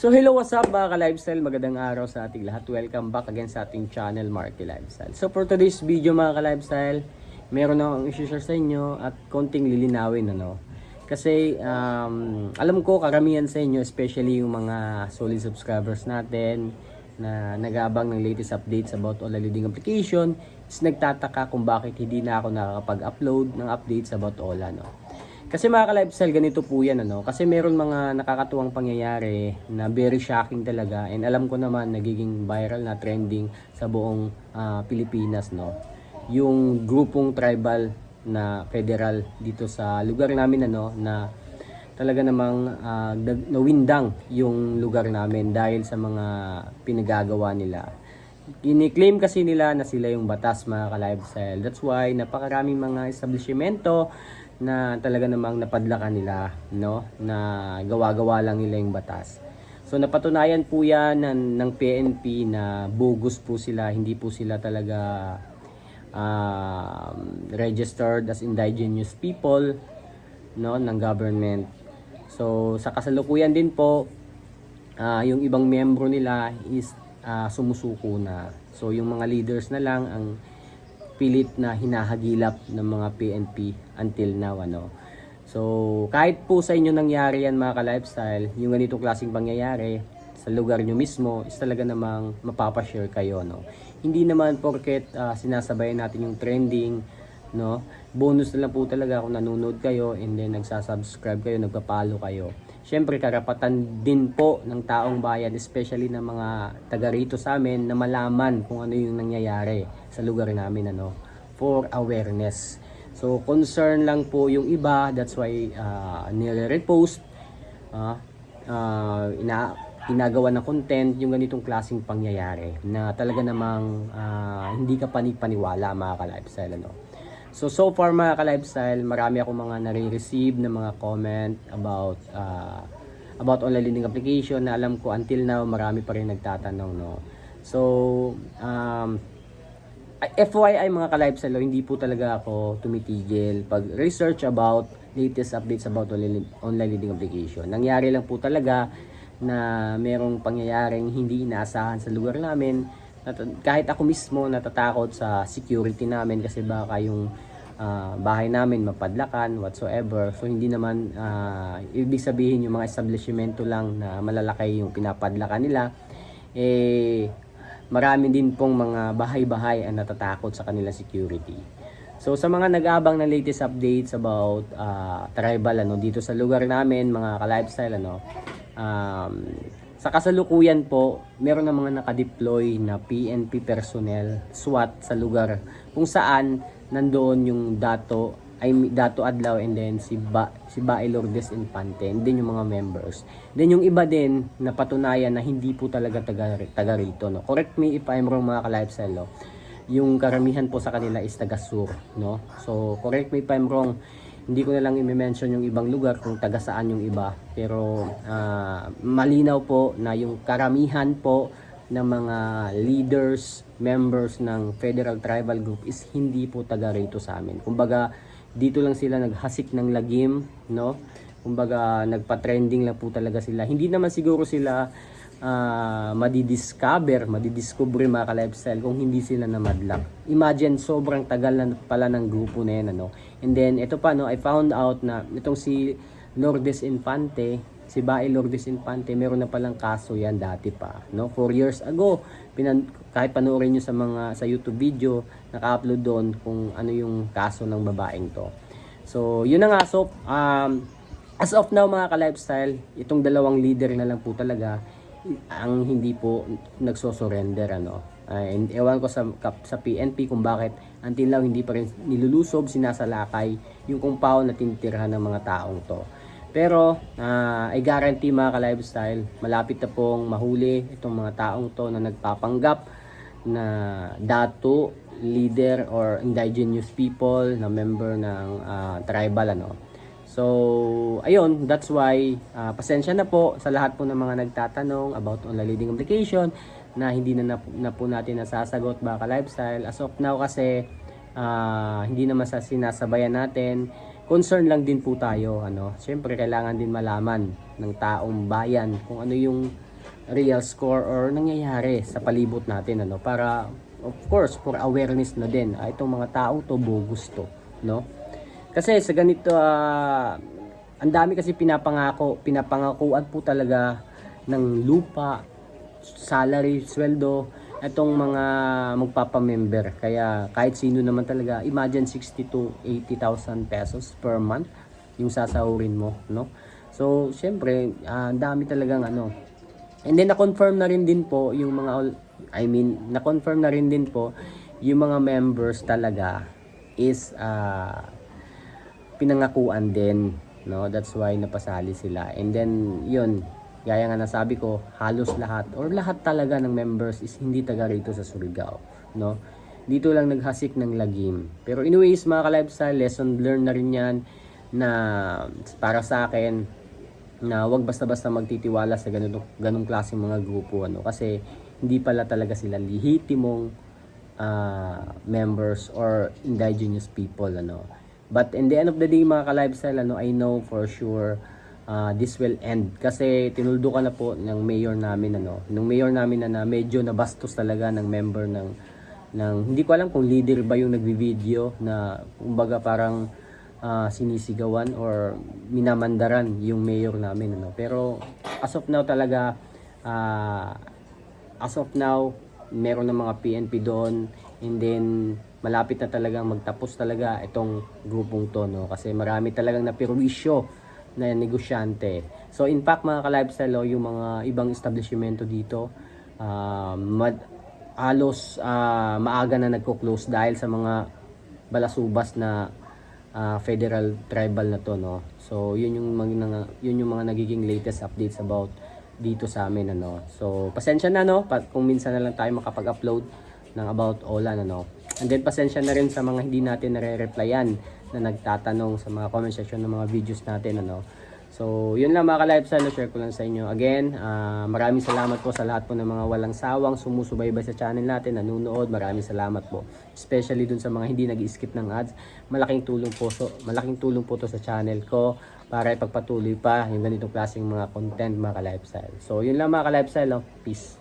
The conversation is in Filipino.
So hello, what's up mga ka-lifestyle? Magandang araw sa ating lahat. Welcome back again sa ating channel, Marky Lifestyle. So for today's video mga ka-lifestyle, meron akong i-share sa inyo at konting lilinawin Kasi alam ko karamihan sa inyo, especially yung mga solid subscribers natin na nag-aabang ng latest updates about all leading application, is nagtataka kung bakit hindi na ako nakakapag-upload ng updates about OLA. Kasi mga ka-lifestyle, ganito po yan kasi meron mga nakakatuwang pangyayari na very shocking talaga, and alam ko naman nagiging viral na trending sa buong Pilipinas yung grupong tribal na federal dito sa lugar namin na talaga namang nawindang yung lugar namin dahil sa mga pinagagawa nila. Kini-claim kasi nila na sila yung batas mga ka-lifestyle. That's why napakaraming mga establishmento na talaga namang napadlakan nila na gawa-gawa lang nila yung batas. So napatunayan po yan ng PNP na bogus po sila, hindi po sila talaga registered as indigenous people ng government. So sa kasalukuyan din po yung ibang miyembro nila is sumusuko na. So yung mga leaders na lang ang pilit na hinahagilap ng mga PNP until now So kahit po sa inyo nangyari yan mga ka-lifestyle, yung ganitong klaseng pangyayari sa lugar nyo mismo, is talaga namang mapapashare kayo Hindi naman porket sinasabayan natin yung trending bonus na lang po talaga kung nanonood kayo and then nagsasubscribe kayo, nagpapalo kayo. Syempre karapatan din po ng taong bayan, especially ng mga taga rito sa amin, na malaman kung ano yung nangyayari sa lugar namin for awareness. So concern lang po yung iba, that's why nire-repost ginagawa ng content yung ganitong klaseng pangyayari na talaga namang hindi ka panipaniwala mga ka-lifestyle So far mga ka-lifestyle, marami akong mga nare-receive na mga comment about online lending application na alam ko until now marami pa rin nagtatanong So FYI mga ka-lifestyle, hindi po talaga ako tumitigil pag research about latest updates about online lending application. Nangyari lang po talaga na merong pangyayaring hindi inaasahan sa lugar namin. Kahit ako mismo natatakot sa security namin kasi baka yung bahay namin mapadlakan whatsoever. So hindi naman ibig sabihin yung mga establishmento lang na malalaki yung pinapadlakan nila, marami din pong mga bahay-bahay ang natatakot sa kanilang security. So sa mga nag-aabang ng latest updates about tribal dito sa lugar namin mga ka-lifestyle sa kasalukuyan po, meron na mga nakadeploy na PNP personnel, SWAT sa lugar kung saan nandoon yung Dato Adlaw and then si Bae Lourdes Infante and then yung mga members. Then yung iba din na patunayan na hindi po talaga taga rito Correct me if I'm wrong mga ka-lifestyle Yung karamihan po sa kanila is taga Sur So correct me if I'm wrong. Hindi ko na lang i-mention yung ibang lugar kung taga saan yung iba. Pero malinaw po na yung karamihan po ng mga leaders, members ng Federal Tribal Group is hindi po taga rito sa amin. Kumbaga dito lang sila naghasik ng lagim Kumbaga nagpa-trending lang po talaga sila. Hindi naman siguro sila madidiscover mga ka-lifestyle kung hindi sila namadlak. Imagine sobrang tagal na pala ng grupo na yan And then ito pa I found out na itong si Lourdes Infante, si Bae Lourdes Infante, meron na palang kaso yan dati pa 4 years ago. Kahit panoorin nyo sa YouTube video, naka-upload doon kung ano yung kaso ng babaeng to. So yun na nga. So as of now mga ka-lifestyle, itong dalawang leader na lang po talaga ang hindi po nagsosurrender and ewan ko sa PNP kung bakit until now hindi pa rin nilulusob, sinasalakay yung compound na tinitirhan ng mga taong to. Pero I guarantee mga ka-lifestyle, malapit na pong mahuli itong mga taong to na nagpapanggap na dato, leader or indigenous people na member ng tribal So, ayun, that's why pasensya na po sa lahat po ng mga nagtatanong about online lending application na hindi na po natin nasasagot baka lifestyle. As of now kasi hindi naman sa sinasabayan natin. Concern lang din po tayo Siyempre kailangan din malaman ng taong bayan kung ano yung real score or nangyayari sa palibot natin, ano, para of course for awareness na din, itong mga tao to bogus to, no? Kasi sa ganito, ang dami kasi pinapangakuan po talaga ng lupa, salary, sweldo, itong mga magpapamember. Kaya kahit sino naman talaga, imagine 60 to 80,000 pesos per month yung sasahurin mo, no? So, syempre, ang dami talagang ano. And then na-confirm na rin din po yung mga, na-confirm na rin din po yung mga members talaga is pinangakuan din, no? That's why napasali sila. And then yun, gaya nga nasabi ko, halos lahat or lahat talaga ng members is hindi taga rito sa Surigao, no? Dito lang naghasik ng lagim. Pero anyways, mga ka-lifestyle, lesson learned na rin yan, na para sa akin, na wag basta-basta magtitiwala sa ganung klaseng mga grupo, ano, kasi hindi pala talaga sila lehitimong members or indigenous people, ano. But in the end of the day, mga ka-lifestyle, ano, I know for sure this will end. Kasi tinuldukan na po ng mayor namin, ano, nung mayor namin na medyo nabastos talaga ng member ng hindi ko alam kung leader ba yung nagvi-video, na kumbaga parang sinisigawan or minamandaran yung mayor namin, ano. Pero as of now talaga, meron ng mga PNP doon, and then malapit na talagang magtapos talaga itong grupong to, no? Kasi marami talagang napirwisyo na negosyante. So in fact, mga ka-lifestyle, yung mga ibang establishmento dito, halos maaga na nagko-close dahil sa mga balasubas na federal tribal na to, no? So yun yung mga nagiging latest updates about dito sa amin, ano. So pasensya na, no, kung minsan na lang tayo makapag-upload ng about Olan, ano. And then pasensya na rin sa mga hindi natin nare-replyan na nagtatanong sa mga comment section ng mga videos natin, ano. So yun lang, mga ka-lifestyle, share ko lang sa inyo. Again, maraming salamat po sa lahat po ng mga walang sawang sumusubaybay sa channel natin, nanonood. Maraming salamat po. Especially dun sa mga hindi nag-skip ng ads. Malaking tulong po to sa channel ko para ipagpatuloy pa yung ganitong klaseng mga content, mga ka-lifestyle. So yun lang, mga ka-lifestyle, peace.